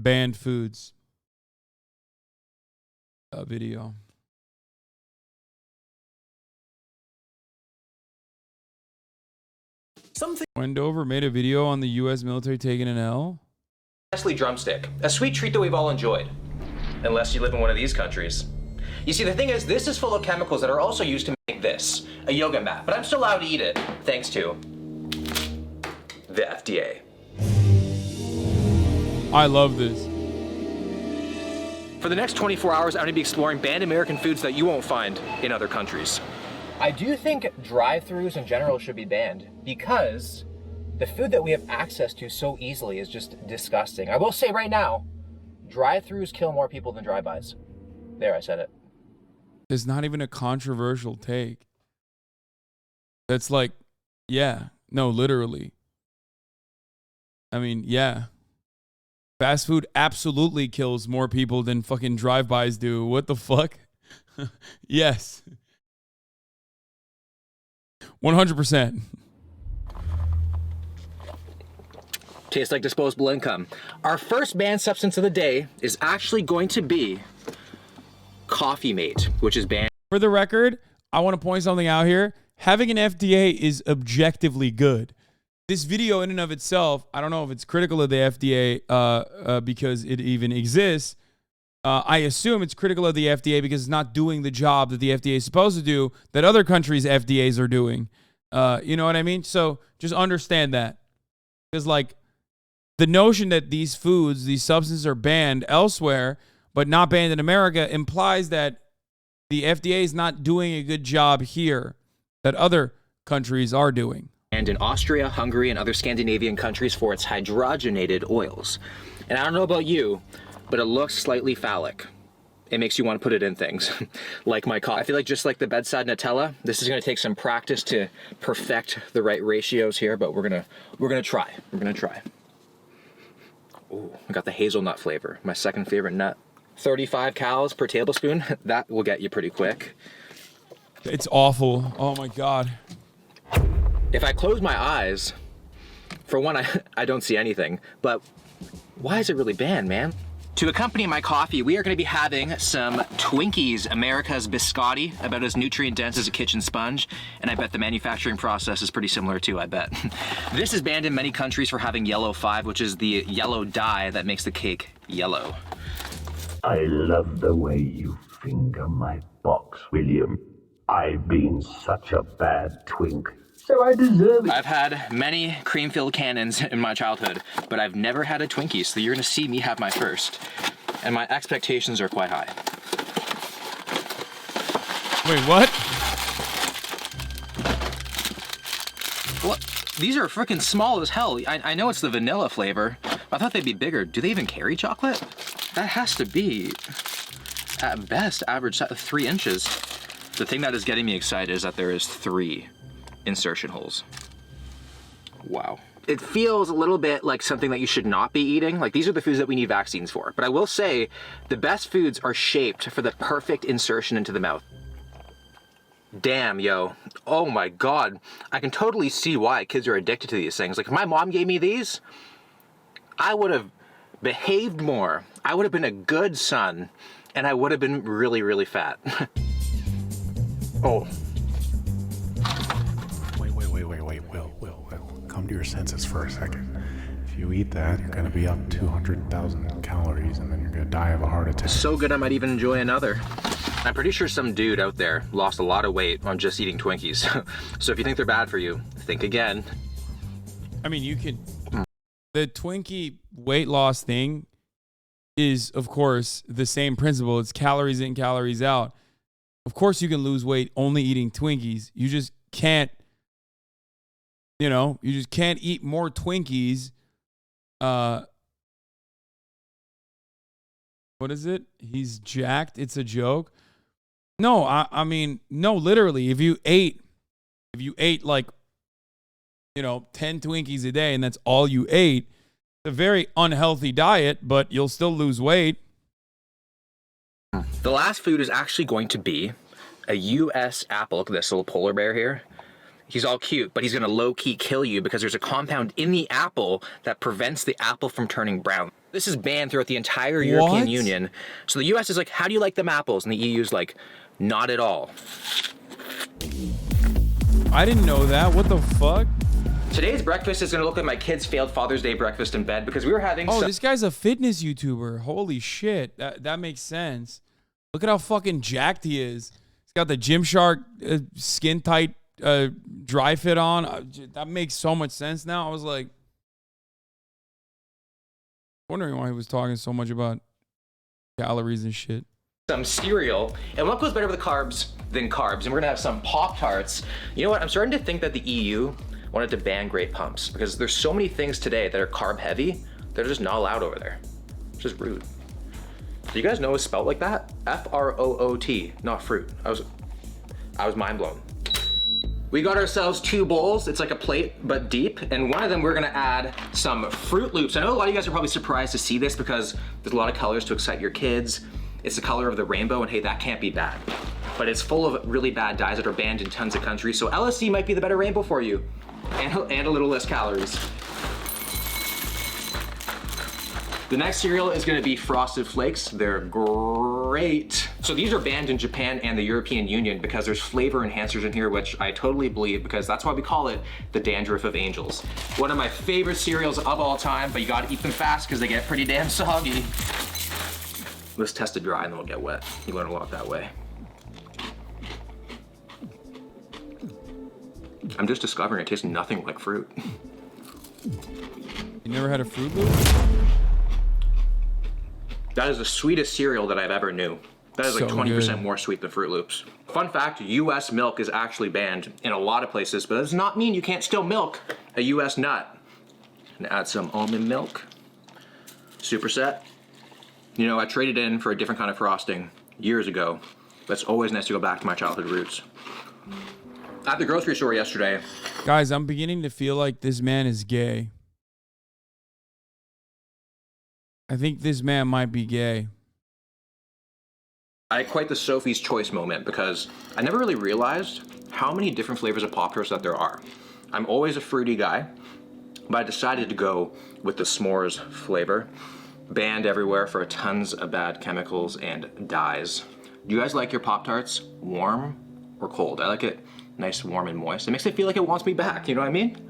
banned foods video. Something. Wendover made a video on the U.S. military taking an L. Nestle drumstick, a sweet treat that we've all enjoyed, unless you live in one of these countries. You see, the thing is, this is full of chemicals that are also used to make this, a yoga mat, but I'm still allowed to eat it, thanks to the FDA. I love this. For the next 24 hours, I'm going to be exploring banned American foods that you won't find in other countries. I do think drive-thrus in general should be banned because the food that we have access to so easily is just disgusting. I will say right now, drive-thrus kill more people than drive-bys. There, I said it. It's not even a controversial take. That's like, yeah, no, literally. I mean, yeah. Fast food absolutely kills more people than fucking drive-bys do. What the fuck? Yes. 100%. Tastes like disposable income. Our first banned substance of the day is actually going to be Coffee Mate, which is banned. For the record, I want to point something out here. Having an FDA is objectively good. This video in and of itself, I don't know if it's critical of the FDA because it even exists. I assume it's critical of the FDA because it's not doing the job that the FDA is supposed to do that other countries' FDAs are doing. You know what I mean? So just understand that. Because like the notion that these foods, these substances are banned elsewhere, but not banned in America implies that the FDA is not doing a good job here that other countries are doing. And in Austria, Hungary, and other Scandinavian countries for its hydrogenated oils. And I don't know about you, but it looks slightly phallic. It makes you want to put it in things, like my coffee. I feel like just like the bedside Nutella, this is going to take some practice to perfect the right ratios here, but we're gonna try. We're gonna try. Ooh, I got the hazelnut flavor, my second favorite nut. 35 calories per tablespoon. That will get you pretty quick. It's awful. Oh my God. If I close my eyes, for one, I don't see anything, but why is it really banned, man? To accompany my coffee, we are going to be having some Twinkies, America's biscotti, about as nutrient dense as a kitchen sponge, and I bet the manufacturing process is pretty similar too, I bet. This is banned in many countries for having yellow 5, which is the yellow dye that makes the cake yellow. I love the way you finger my box, William. I've been such a bad twink, so I deserve it. I've had many cream-filled cannons in my childhood, but I've never had a Twinkie, so you're gonna see me have my first. And my expectations are quite high. Wait, what? What? These are freaking small as hell. I know it's the vanilla flavor. I thought they'd be bigger. Do they even carry chocolate? That has to be, at best, average 3 inches. The thing that is getting me excited is that there is 3 insertion holes. Wow. It feels a little bit like something that you should not be eating. Like, these are the foods that we need vaccines for. But I will say, the best foods are shaped for the perfect insertion into the mouth. Damn, yo. Oh my God. I can totally see why kids are addicted to these things. Like, if my mom gave me these, I would have behaved more. I would have been a good son, and I would have been really, really fat. Oh. Wait, Will. Come to your senses for a second. If you eat that, you're gonna be up 200,000 calories, and then you're gonna die of a heart attack. So good I might even enjoy another. I'm pretty sure some dude out there lost a lot of weight on just eating Twinkies. So if you think they're bad for you, think again. I mean, you can... The Twinkie weight loss thing is, of course, the same principle. It's calories in, calories out. Of course, you can lose weight only eating Twinkies. You just can't, you know, you just can't eat more Twinkies. What is it? He's jacked. It's a joke. No, I mean, no, literally, if you ate like, you know, 10 Twinkies a day and that's all you ate, it's a very unhealthy diet, but you'll still lose weight. The last food is actually going to be a U.S. apple. Look at this little polar bear here. He's all cute, but he's gonna low-key kill you because there's a compound in the apple that prevents the apple from turning brown. This is banned throughout the entire European Union. So the US is like, how do you like them apples? And the EU's like, not at all. I didn't know that. What the fuck? Today's breakfast is gonna look like my kids' failed Father's Day breakfast in bed because we were having this guy's a fitness YouTuber. Holy shit. That makes sense. Look at how fucking jacked he is. He's got the Gymshark skin tight dry fit on. That makes so much sense now. I was like wondering why he was talking so much about calories and shit. Some cereal, and what goes better with the carbs than carbs? And we're gonna have some Pop-Tarts. You know what? I'm starting to think that the EU wanted to ban grape pumps because there's so many things today that are carb heavy that are just not allowed over there. It's just rude. Do you guys know it's spelled like that? F-R-O-O-T, not fruit. I was mind blown. We got ourselves 2 bowls. It's like a plate, but deep. And one of them, we're gonna add some Fruit Loops. I know a lot of you guys are probably surprised to see this because there's a lot of colors to excite your kids. It's the color of the rainbow, and hey, that can't be bad. But it's full of really bad dyes that are banned in tons of countries. So LSD might be the better rainbow for you. And a little less calories. The next cereal is gonna be Frosted Flakes. They're great. So these are banned in Japan and the European Union because there's flavor enhancers in here, which I totally believe because that's why we call it the dandruff of angels. One of my favorite cereals of all time, but you gotta eat them fast because they get pretty damn soggy. Let's test it dry and then we'll get wet. You learn a lot that way. I'm just discovering it tastes nothing like fruit. You never had a Fruit Loop? That is the sweetest cereal that I've ever knew. That is like 20% more sweet than Fruit Loops. Fun fact, US milk is actually banned in a lot of places, but that does not mean you can't still milk a US nut. And add some almond milk. Superset. You know, I traded in for a different kind of frosting years ago. But it's always nice to go back to my childhood roots. At the grocery store yesterday. Guys, I'm beginning to feel like this man is gay. I think this man might be gay. I had quite the Sophie's Choice moment because I never really realized how many different flavors of Pop-Tarts that there are. I'm always a fruity guy, but I decided to go with the s'mores flavor. Banned everywhere for tons of bad chemicals and dyes. Do you guys like your Pop-Tarts warm or cold? I like it nice, warm, and moist. It makes it feel like it wants me back, you know what I mean?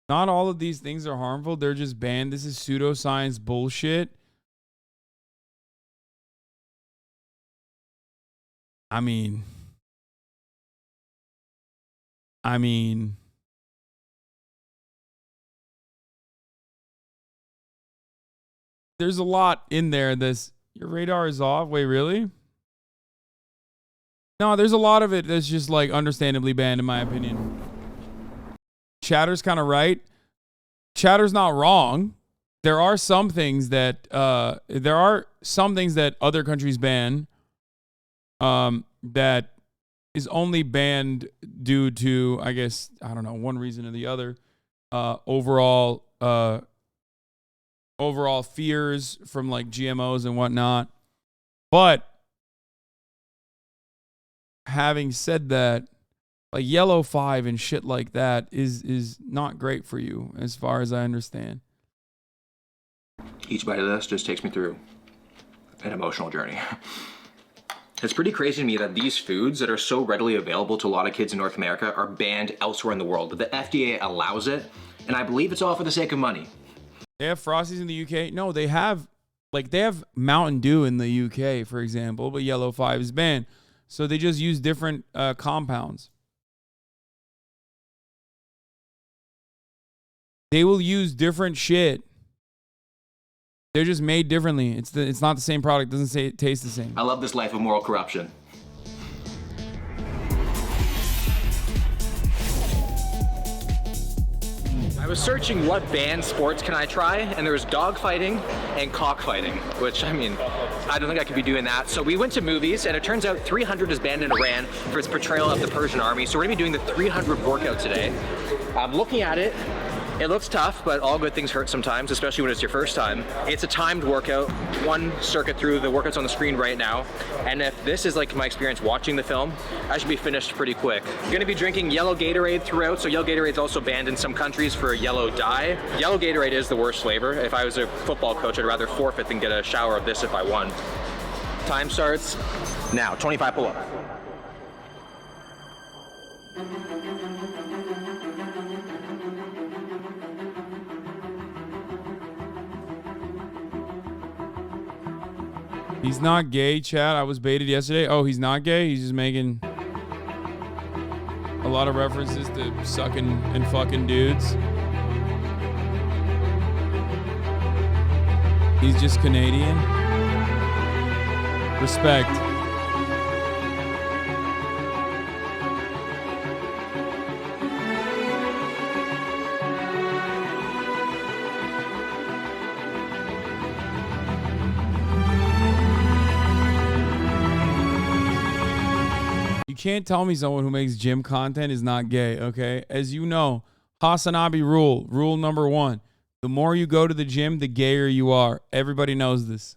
Not all of these things are harmful. They're just banned. This is pseudoscience bullshit. I mean, there's a lot in there. Your radar is off. Wait, really? No, there's a lot of it that's just like understandably banned in my opinion. Chatter's kind of right. Chatter's not wrong. There are some things that other countries ban that is only banned due to, I guess, I don't know, one reason or the other. Overall fears from like GMOs and whatnot. But having said that, like yellow 5 and shit like that is not great for you as far as I understand. Each bite of this just takes me through an emotional journey. It's pretty crazy to me that these foods that are so readily available to a lot of kids in North America are banned elsewhere in the world. But the FDA allows it, and I believe it's all for the sake of money. They have Frosties in the UK? No, they have Mountain Dew in the UK, for example, but yellow 5 is banned. So they just use different compounds. They will use different shit. They're just made differently. It's not the same product. It doesn't taste the same. I love this life of moral corruption. I was searching what banned sports can I try, and there was dog fighting and cockfighting, which, I mean, I don't think I could be doing that. So we went to movies, and it turns out 300 is banned in Iran for its portrayal of the Persian army. So we're gonna be doing the 300 workout today. I'm looking at it. It looks tough, but all good things hurt sometimes, especially when it's your first time. It's a timed workout, one circuit through. The workout's on the screen right now. And if this is like my experience watching the film, I should be finished pretty quick. I'm gonna be drinking yellow Gatorade throughout. So yellow Gatorade's also banned in some countries for a yellow dye. Yellow Gatorade is the worst flavor. If I was a football coach, I'd rather forfeit than get a shower of this if I won. Time starts now, 25 pull-ups. He's not gay, chat. I was baited yesterday. Oh, he's not gay? He's just making a lot of references to sucking and fucking dudes. He's just Canadian. Respect. You can't tell me someone who makes gym content is not gay, okay? As you know, HasanAbi rule number 1. The more you go to the gym, the gayer you are. Everybody knows this.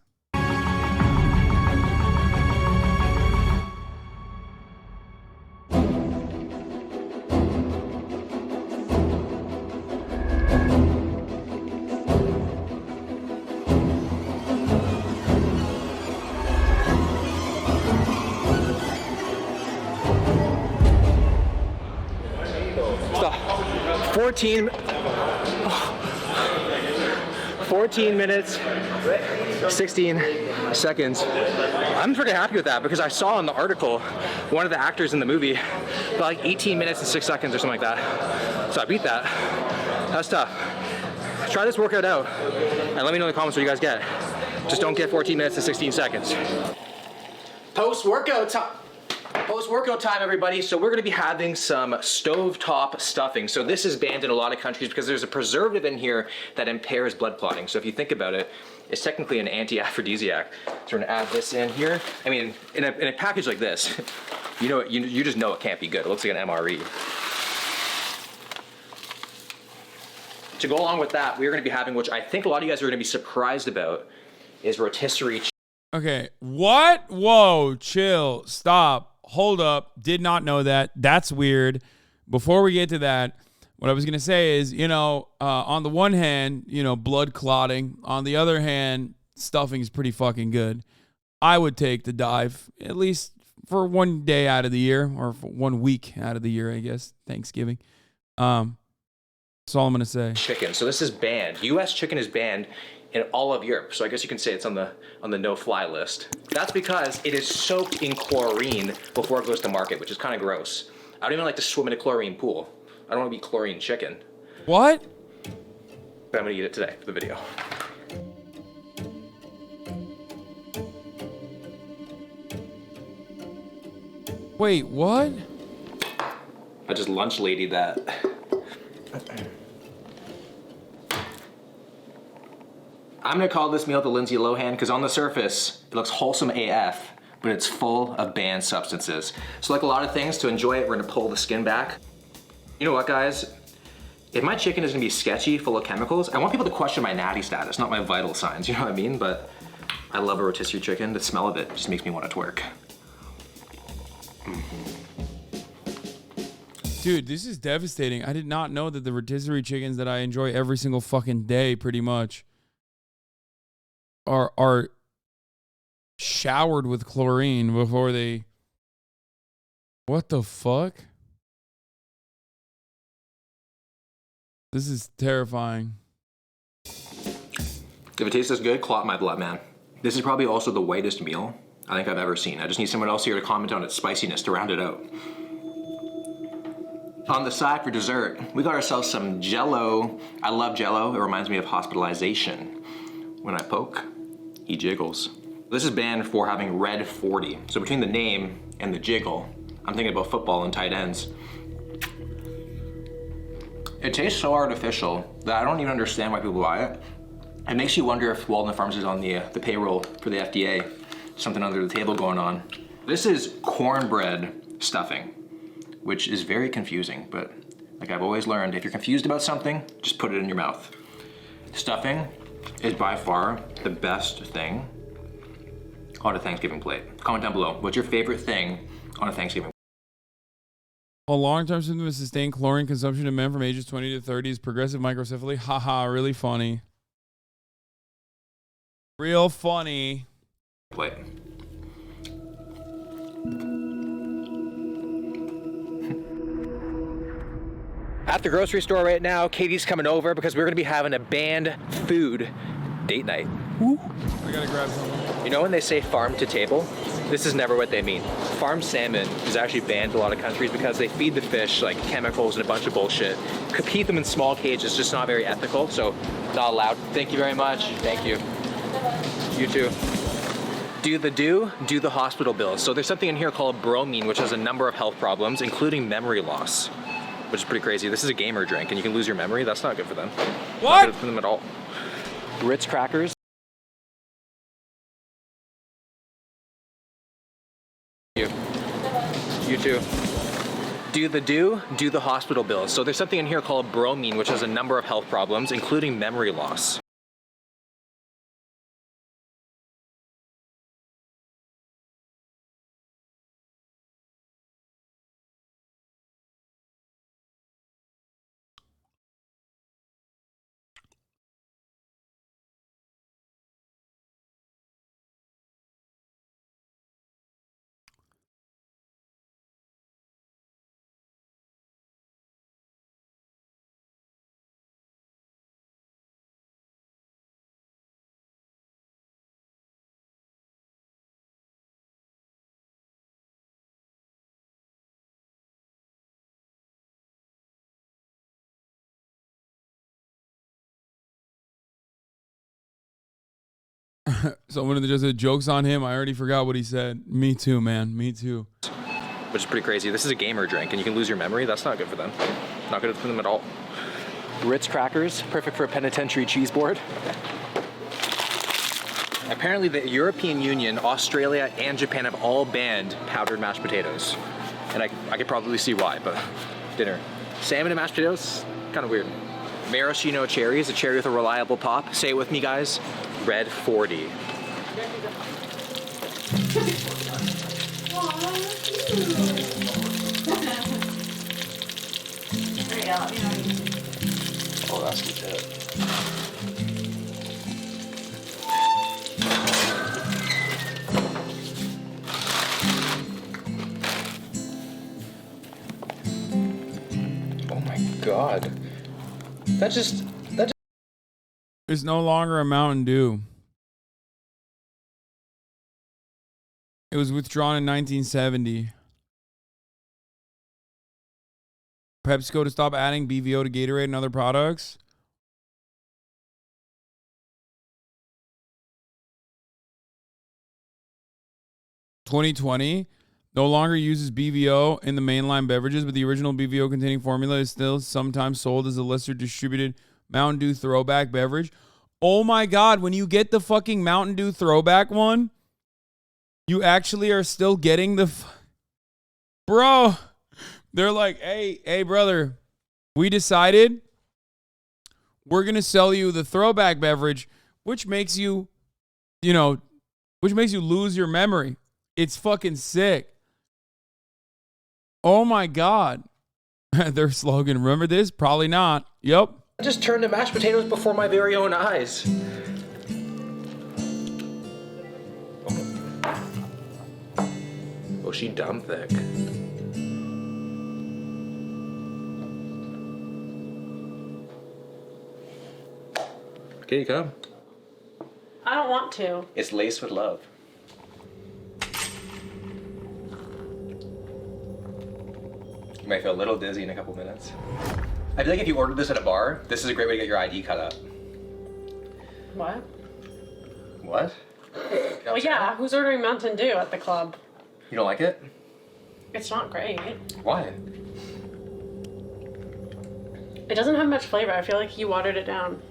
Stop. 14 minutes, 16 seconds. I'm pretty happy with that because I saw in the article one of the actors in the movie about like 18 minutes and 6 seconds or something like that. So I beat that. That's tough. Try this workout out and let me know in the comments what you guys get. Just don't get 14 minutes and 16 seconds. Post-workout time, everybody. So we're gonna be having some stovetop stuffing. So this is banned in a lot of countries because there's a preservative in here that impairs blood clotting. So if you think about it, it's technically an anti-aphrodisiac. So we're gonna add this in here. I mean, in a package like this, you just know it can't be good. It looks like an MRE. To go along with that, we're gonna be having, which I think a lot of you guys are gonna be surprised about, is rotisserie. Okay, what? Whoa, chill, stop. Hold up. Did not know that. That's weird. Before we get to that, what I was going to say is, on the one hand, blood clotting. On the other hand, stuffing is pretty fucking good. I would take the dive, at least for one day out of the year, or for 1 week out of the year, I guess. Thanksgiving. That's all I'm going to say. Chicken. So this is banned. U.S. chicken is banned in all of Europe. So I guess you can say it's on the no-fly list. That's because it is soaked in chlorine before it goes to market, which is kind of gross. I don't even like to swim in a chlorine pool. I don't want to eat chlorine chicken. What? But I'm gonna eat it today for the video. Wait, what? I just lunch lady that. I'm gonna call this meal the Lindsay Lohan because on the surface, it looks wholesome AF, but it's full of banned substances. So like a lot of things, to enjoy it, we're gonna pull the skin back. You know what, guys? If my chicken is gonna be sketchy, full of chemicals, I want people to question my natty status, not my vital signs, you know what I mean? But I love a rotisserie chicken. The smell of it just makes me want to twerk. Dude, this is devastating. I did not know that the rotisserie chickens that I enjoy every single fucking day, pretty much, are showered with chlorine before they... What the fuck? This is terrifying. If it tastes this good, clot my blood, man. This is probably also the whitest meal I think I've ever seen. I just need someone else here to comment on its spiciness to round it out. On the side for dessert, we got ourselves some Jell-O. I love Jell-O. It reminds me of hospitalization. When I poke, he jiggles. This is banned for having red 40. So between the name and the jiggle, I'm thinking about football and tight ends. It tastes so artificial that I don't even understand why people buy it. It makes you wonder if Walden Farms is on the payroll for the FDA. Something under the table going on. This is cornbread stuffing, which is very confusing, but Like I've always learned, if you're confused about something, just put it in your mouth. Stuffing is by far the best thing on a Thanksgiving plate. Comment down below, what's your favorite thing on a Thanksgiving plate? A long-term symptom of sustained chlorine consumption in men from ages 20 to 30 is progressive microcephaly. Haha, really funny. Real funny. Plate. At the grocery store right now, Katie's coming over because we're gonna be having a banned food date night. Woo. I gotta grab something. You know when they say farm to table? This is never what they mean. Farm salmon is actually banned in a lot of countries because they feed the fish like chemicals and a bunch of bullshit. Keep them in small cages, just not very ethical, so not allowed. Thank you very much. Thank you. You too. Do the hospital bills. So there's something in here called bromine, which has a number of health problems, including memory loss, which is pretty crazy. This is a gamer drink, and you can lose your memory. That's not good for them. What? Not good for them at all. Ritz crackers. You too. Do the hospital bills. So there's something in here called bromine, which has a number of health problems, including memory loss. Someone just said jokes on him. I already forgot what he said. Me too, man. Me too. Which is pretty crazy. This is a gamer drink, and you can lose your memory. That's not good for them. Not good for them at all. Ritz crackers, perfect for a penitentiary cheese board. Apparently the European Union, Australia, and Japan have all banned powdered mashed potatoes. And I could probably see why, but dinner. Salmon and mashed potatoes, kind of weird. Maraschino cherries, a cherry with a reliable pop. Say it with me, guys. Red 40. Oh, that's legit. Oh my God. That just... It's no longer a Mountain Dew. It was withdrawn in 1970. PepsiCo to stop adding BVO to Gatorade and other products. (2020) no longer uses BVO in the mainline beverages, but the original BVO containing formula is still sometimes sold as a lesser distributed Mountain Dew throwback beverage. Oh my God, when you get the fucking Mountain Dew throwback one, you actually are still getting the... Bro, they're like, hey, brother, we decided we're going to sell you the throwback beverage, which makes you, which makes you lose your memory. It's fucking sick. Oh my God. Their slogan, remember this? Probably not. Yep. I just turned to mashed potatoes before my very own eyes. Oh, she dumb thick. Okay, come. I don't want to. It's laced with love. You might feel a little dizzy in a couple minutes. I feel like if you ordered this at a bar, this is a great way to get your ID cut up. What? What? Well, yeah, who's ordering Mountain Dew at the club? You don't like it? It's not great. Why? It doesn't have much flavor. I feel like you watered it down.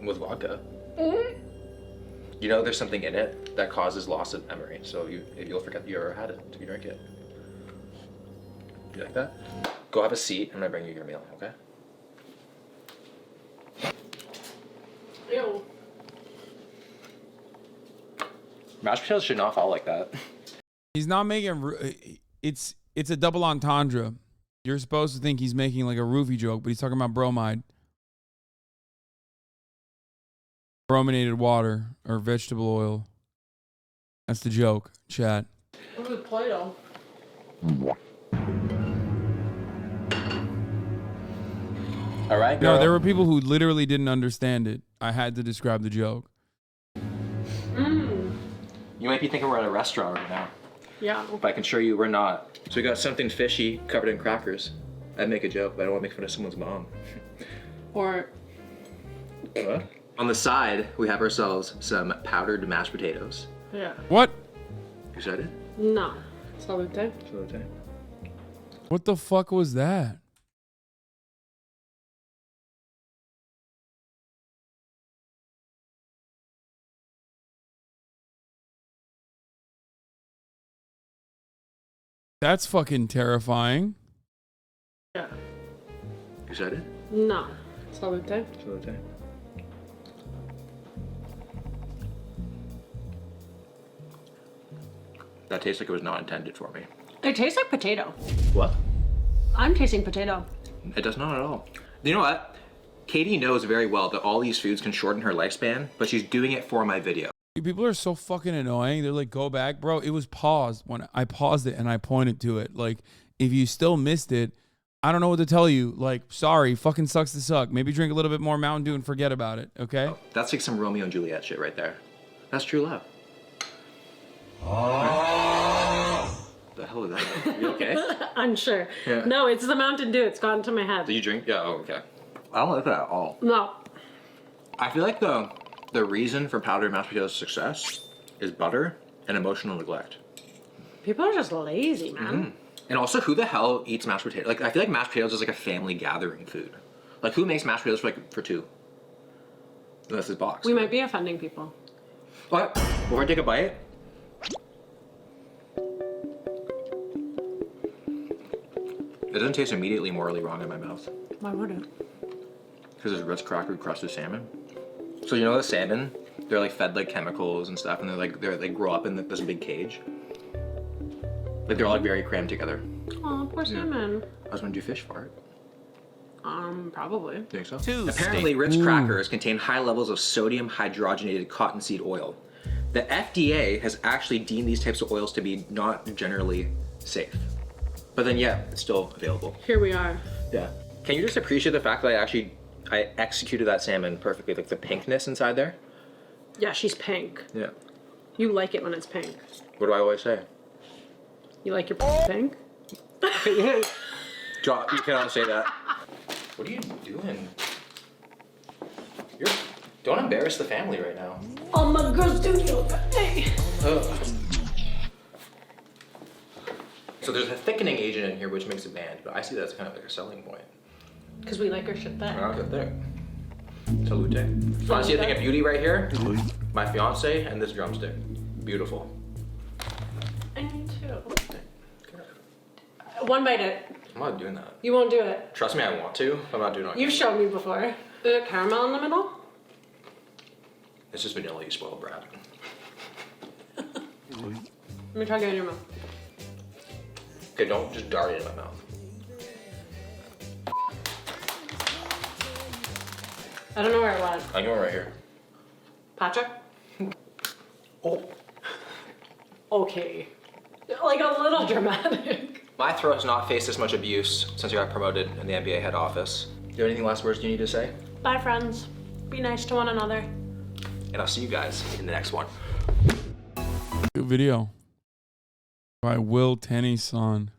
With vodka. Mm-hmm. You know there's something in it that causes loss of memory, so you'll forget you ever had it if you drink it. You like that? Go have a seat. I'm gonna bring you your meal, okay? Ew. Mashed potatoes should not fall like that. He's not making. It's a double entendre. You're supposed to think he's making like a roofie joke, but he's talking about bromide, brominated water, or vegetable oil. That's the joke, chat. What was Play-Doh? All right, girl. No, there were people who literally didn't understand it. I had to describe the joke. You might be thinking we're at a restaurant right now. Yeah. But I can assure you we're not. So we got something fishy covered in crackers. I'd make a joke, but I don't want to make fun of someone's mom. Or What? On the side, we have ourselves some powdered mashed potatoes. yeah. What? You excited? No. Salute. Salute. What the fuck was that? That's fucking terrifying. Yeah. You excited? No. Salute. Salute. That tastes like it was not intended for me. It tastes like potato. What? I'm tasting potato. It does not at all. You know what? Katie knows very well that all these foods can shorten her lifespan, but she's doing it for my video. People are so fucking annoying. They're like, go back. Bro, it was paused when I paused it and I pointed to it. Like, if you still missed it, I don't know what to tell you. Like, sorry, fucking sucks to suck. Maybe drink a little bit more Mountain Dew and forget about it, okay? Oh, that's like some Romeo and Juliet shit right there. That's true love. The hell is that? You okay? Unsure. Yeah. No, it's the Mountain Dew. It's gone to my head. Did you drink? Yeah, oh, okay. I don't like that at all. No. I feel like the reason for powdered mashed potatoes' success is butter and emotional neglect. People are just lazy, man. And also, who the hell eats mashed potatoes? Like, I feel like mashed potatoes is like a family gathering food. Like, who makes mashed potatoes for two? Unless it's boxed. We might be offending people. What? Before I take a bite? It doesn't taste immediately morally wrong in my mouth. Why would it? Because it's Ritz cracker crusted salmon. So you know the salmon? They're like fed like chemicals and stuff, and they grow up in this big cage. Like they're all like very crammed together. Oh, poor salmon. I was gonna do fish fart. Probably. Think so? Apparently, Ritz crackers contain high levels of sodium hydrogenated cottonseed oil. The FDA has actually deemed these types of oils to be not generally safe. But then, yeah, it's still available. Here we are. Yeah. Can you just appreciate the fact that I executed that salmon perfectly, like the pinkness inside there? Yeah, she's pink. Yeah. You like it when it's pink. What do I always say? You like your pink? You cannot say that. What are you doing? Don't embarrass the family right now. Oh, my girls do yoga. Hey. So there's a thickening agent in here which makes it banned, but I see that's kind of like a selling point. Because we like our shit thick. Not that thick. Salute. So I see a thing of beauty right here. My fiance and this drumstick. Beautiful. I need to. One bite it. I'm not doing that. You won't do it. Trust me, I want to. I'm not doing it. You've shown me before. Is it caramel in the middle? It's just vanilla, you spoiled brat. Let me try getting in your mouth. Okay, don't just dart it in my mouth. I don't know where it went. I'm going right here. Patrick? Oh. Okay. Like a little dramatic. My throat has not faced this much abuse since I got promoted in the NBA head office. Do you have anything last words you need to say? Bye, friends. Be nice to one another. And I'll see you guys in the next one. Good video by Tennyson.